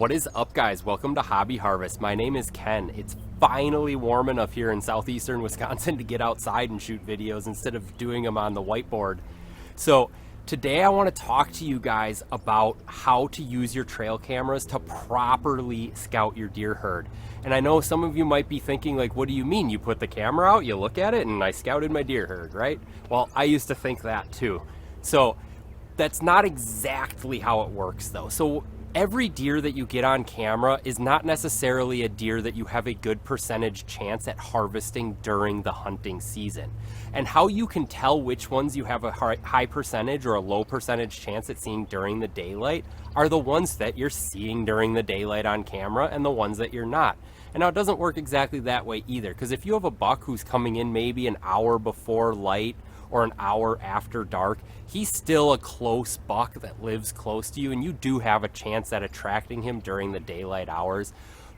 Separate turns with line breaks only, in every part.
What is up, guys? Welcome to Hobby Harvest. My name is Ken. It's finally warm enough here in southeastern Wisconsin to get outside and shoot videos instead of doing them on the whiteboard. So today I want to talk to you guys about how to use your trail cameras to properly scout your deer herd. And I know some of you might be thinking, like, what do you mean? You put the camera out, you look at it, and I scouted my deer herd, right? Well, I used to think that too. So that's not exactly how it works though. So every deer that you get on camera is not necessarily a deer that you have a good percentage chance at harvesting during the hunting season. And how you can tell which ones you have a high percentage or a low percentage chance at seeing during the daylight are the ones that you're seeing during the daylight on camera and the ones that you're not. And now it doesn't work exactly that way either, because if you have a buck who's coming in maybe an hour before light or an hour after dark, he's still a close buck that lives close to you, and you do have a chance at attracting him during the daylight hours.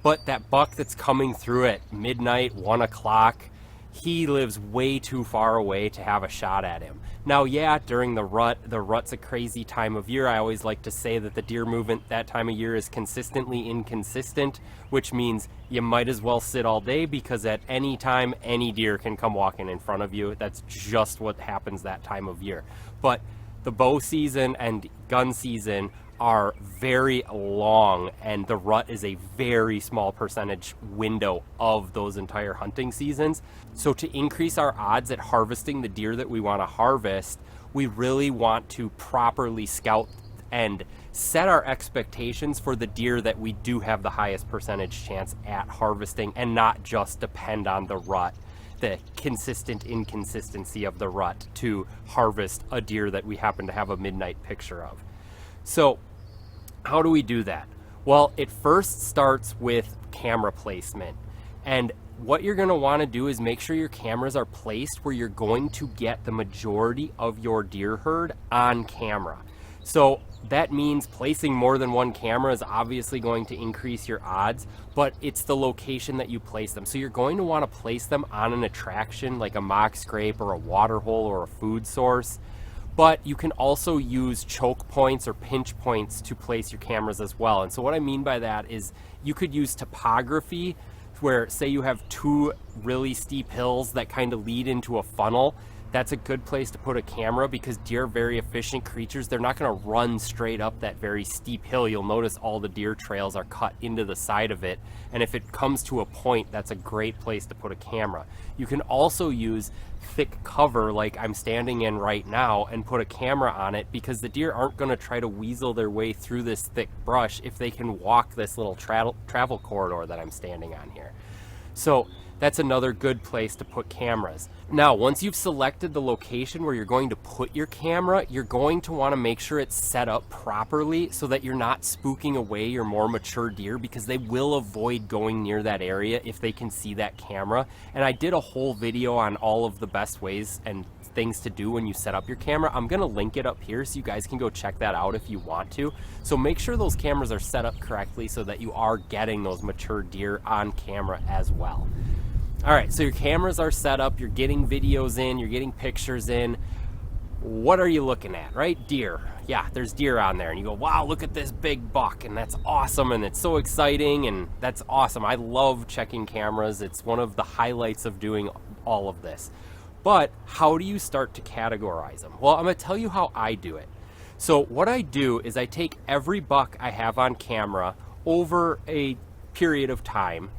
But that buck that's coming through at midnight, 1 o'clock, he lives way too far away to have a shot at him. Now, yeah, during the rut's a crazy time of year. I always like to say that the deer movement that time of year is consistently inconsistent, which means you might as well sit all day, because at any time, any deer can come walking in front of you. That's just what happens that time of year. But the bow season and gun season are very long, and the rut is a very small percentage window of those entire hunting seasons. So to increase our odds at harvesting the deer that we want to harvest, we really want to properly scout and set our expectations for the deer that we do have the highest percentage chance at harvesting, and not just depend on the rut, the consistent inconsistency of the rut, to harvest a deer that we happen to have a midnight picture of. So how do we do that? Well, it first starts with camera placement. And what you're going to want to do is make sure your cameras are placed where you're going to get the majority of your deer herd on camera. So that means placing more than one camera is obviously going to increase your odds, but it's the location that you place them. So you're going to want to place them on an attraction like a mock scrape or a water hole or a food source. But you can also use choke points or pinch points to place your cameras as well. And so what I mean by that is you could use topography, where say you have two really steep hills that kind of lead into a funnel. That's a good place to put a camera, because deer are very efficient creatures. They're not going to run straight up that very steep hill. You'll notice all the deer trails are cut into the side of it. And if it comes to a point, that's a great place to put a camera. You can also use thick cover like I'm standing in right now and put a camera on it, because the deer aren't going to try to weasel their way through this thick brush if they can walk this little travel corridor that I'm standing on here. So that's another good place to put cameras. Now, once you've selected the location where you're going to put your camera, you're going to want to make sure it's set up properly so that you're not spooking away your more mature deer, because they will avoid going near that area if they can see that camera. And I did a whole video on all of the best ways and things to do when you set up your camera. I'm going to link it up here so you guys can go check that out if you want to. So make sure those cameras are set up correctly so that you are getting those mature deer on camera as well. All right, so your cameras are set up, you're getting videos in, you're getting pictures in. What are you looking at, right? Deer. Yeah, there's deer on there, and you go, wow, look at this big buck, and that's awesome, and it's so exciting, and that's awesome. I love checking cameras. It's one of the highlights of doing all of this. But how do you start to categorize them? Well, I'm gonna tell you how I do it. So what I do is I take every buck I have on camera over a period of time,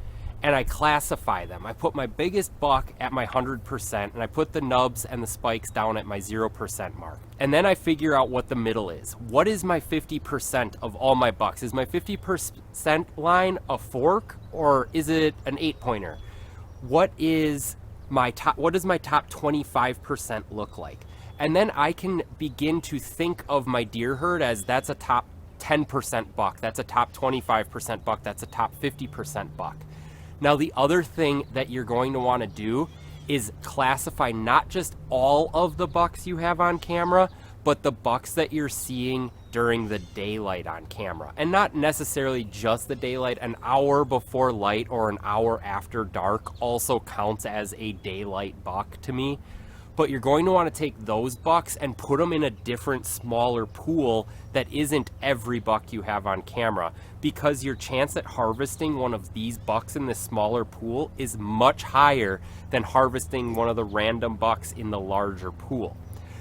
and I classify them. I put my biggest buck at my 100%, and I put the nubs and the spikes down at my 0% mark. And then I figure out what the middle is. What is my 50% of all my bucks? Is my 50% line a fork, or is it an 8-pointer? What does my top 25% look like? And then I can begin to think of my deer herd as that's a top 10% buck, that's a top 25% buck, that's a top 50% buck. Now, the other thing that you're going to want to do is classify not just all of the bucks you have on camera, but the bucks that you're seeing during the daylight on camera. And not necessarily just the daylight. An hour before light or an hour after dark also counts as a daylight buck to me. but you're going to want to take those bucks and put them in a different, smaller pool that isn't every buck you have on camera, because your chance at harvesting one of these bucks in this smaller pool is much higher than harvesting one of the random bucks in the larger pool.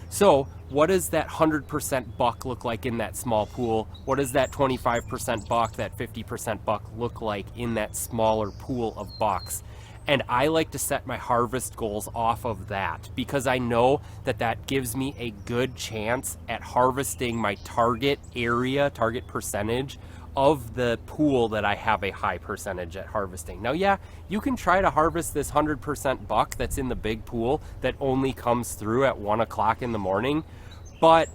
So what does that 100% buck look like in that small pool? What does that 25% buck, that 50% buck look like in that smaller pool of bucks? And I like to set my harvest goals off of that, because I know that that gives me a good chance at harvesting my target area, target percentage of the pool that I have a high percentage at harvesting. Now, yeah, you can try to harvest this 100% buck that's in the big pool that only comes through at 1 o'clock in the morning, but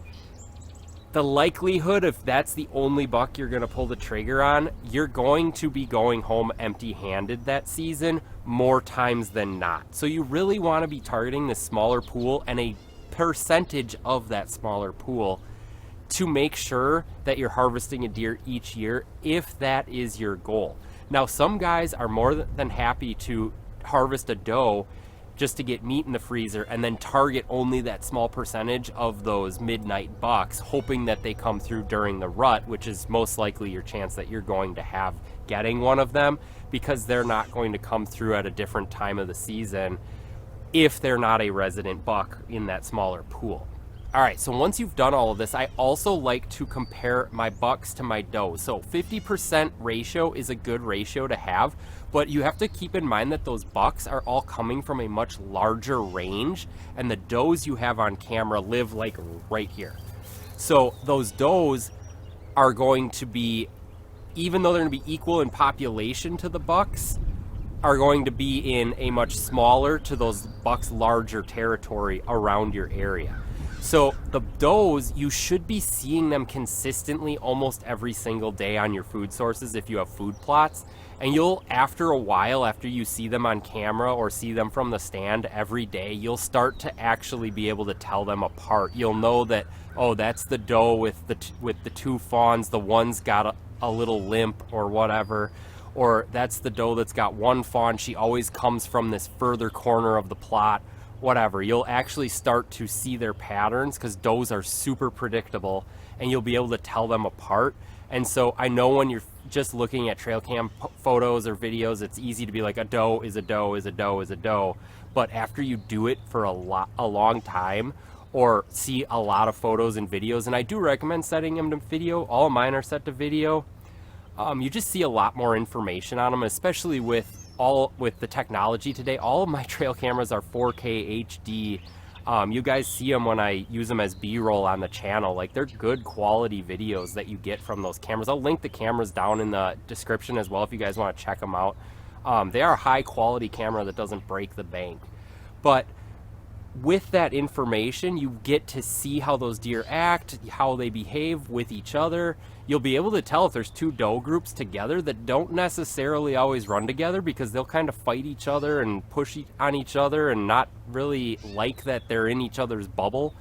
the likelihood, if that's the only buck you're going to pull the trigger on, you're going to be going home empty-handed that season more times than not. So you really want to be targeting this smaller pool and a percentage of that smaller pool to make sure that you're harvesting a deer each year, if that is your goal. Now, some guys are more than happy to harvest a doe just to get meat in the freezer and then target only that small percentage of those midnight bucks, hoping that they come through during the rut, which is most likely your chance that you're going to have getting one of them, because they're not going to come through at a different time of the season if they're not a resident buck in that smaller pool. All right, so once you've done all of this, I also like to compare my bucks to my does. So 50% ratio is a good ratio to have, but you have to keep in mind that those bucks are all coming from a much larger range, and the does you have on camera live like right here. So those does are going to be, even though they're going to be equal in population to the bucks, are going to be in a much smaller to those bucks larger territory around your area. So the does, you should be seeing them consistently almost every single day on your food sources if you have food plots. And you'll, after a while, after you see them on camera or see them from the stand every day, you'll start to actually be able to tell them apart. You'll know that, oh, that's the doe with the two fawns, the one's got a little limp or whatever. Or that's the doe that's got one fawn, she always comes from this further corner of the plot. Whatever, you'll actually start to see their patterns, because does are super predictable and you'll be able to tell them apart. And so I know when you're just looking at trail cam photos or videos, it's easy to be like, a doe is a doe is a doe is a doe. But after you do it for a long time, or see a lot of photos and videos, and I do recommend setting them to video, all of mine are set to video, you just see a lot more information on them, especially with the technology today. All of my trail cameras are 4K HD. You guys see them when I use them as B-roll on the channel. Like, they're good quality videos that you get from those cameras. I'll link the cameras down in the description as well if you guys want to check them out. They are a high quality camera that doesn't break the bank. But with that information, you get to see how those deer act, how they behave with each other. You'll be able to tell if there's two doe groups together that don't necessarily always run together, because they'll kind of fight each other and push on each other and not really like that they're in each other's bubble,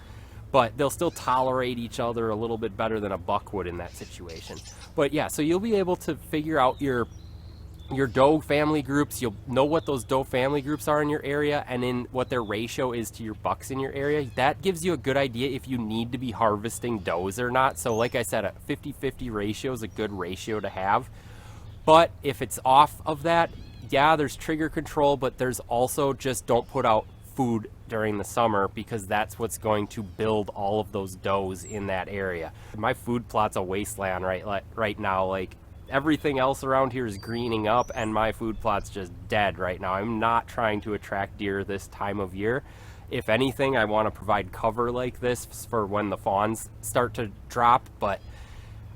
but they'll still tolerate each other a little bit better than a buck would in that situation. But yeah, so you'll be able to figure out your doe family groups. You'll know what those doe family groups are in your area and in what their ratio is to your bucks in your area. That gives you a good idea if you need to be harvesting does or not. So like I said, a 50-50 ratio is a good ratio to have. But if it's off of that, yeah, there's trigger control, but there's also just don't put out food during the summer, because that's what's going to build all of those does in that area. My food plot's a wasteland right now. Like, everything else around here is greening up and my food plot's just dead right now. I'm not trying to attract deer this time of year. If anything, I want to provide cover like this for when the fawns start to drop, but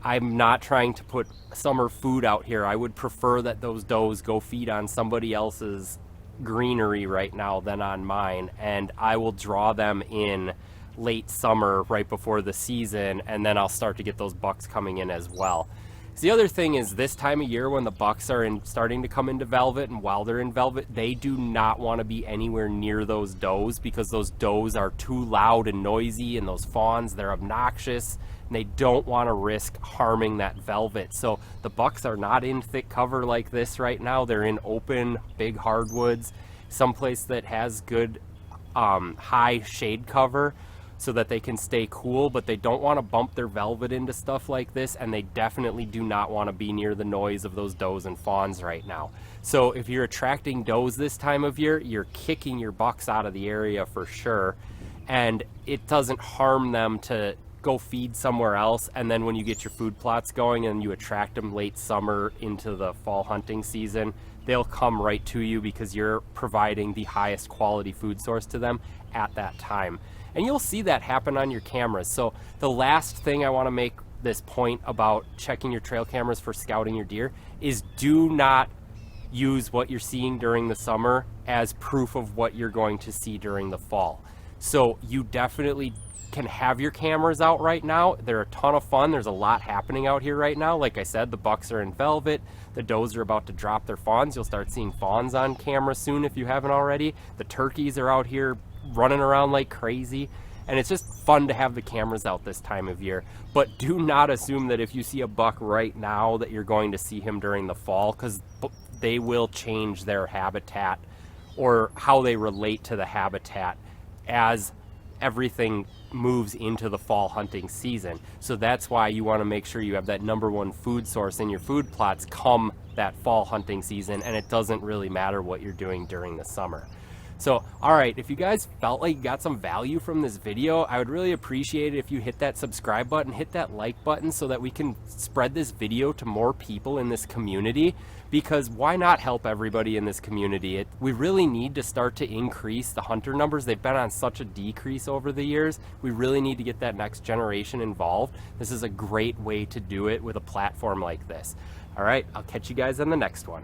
I'm not trying to put summer food out here. I would prefer that those does go feed on somebody else's greenery right now than on mine, and I will draw them in late summer right before the season, and then I'll start to get those bucks coming in as well. The other thing is, this time of year when the bucks are starting to come into velvet, and while they're in velvet, they do not want to be anywhere near those does, because those does are too loud and noisy, and those fawns, they're obnoxious, and they don't want to risk harming that velvet. So the bucks are not in thick cover like this right now. They're in open, big hardwoods, someplace that has good high shade cover so that they can stay cool, but they don't want to bump their velvet into stuff like this, and they definitely do not want to be near the noise of those does and fawns right now. So if you're attracting does this time of year, you're kicking your bucks out of the area for sure, and it doesn't harm them to go feed somewhere else. And then when you get your food plots going and you attract them late summer into the fall hunting season, they'll come right to you because you're providing the highest quality food source to them at that time. And you'll see that happen on your cameras. So the last thing I want to make this point about checking your trail cameras for scouting your deer is do not use what you're seeing during the summer as proof of what you're going to see during the fall. So you definitely can have your cameras out right now. They're a ton of fun. There's a lot happening out here right now. Like I said, the bucks are in velvet. The does are about to drop their fawns. You'll start seeing fawns on camera soon if you haven't already. The turkeys are out here running around like crazy. And it's just fun to have the cameras out this time of year. But do not assume that if you see a buck right now that you're going to see him during the fall, because they will change their habitat or how they relate to the habitat as everything moves into the fall hunting season. So that's why you want to make sure you have that number one food source in your food plots come that fall hunting season, and it doesn't really matter what you're doing during the summer. So, all right, if you guys felt like you got some value from this video, I would really appreciate it if you hit that subscribe button, hit that like button so that we can spread this video to more people in this community, because why not help everybody in this community? We really need to start to increase the hunter numbers. They've been on such a decrease over the years. We really need to get that next generation involved. This is a great way to do it with a platform like this. All right, I'll catch you guys on the next one.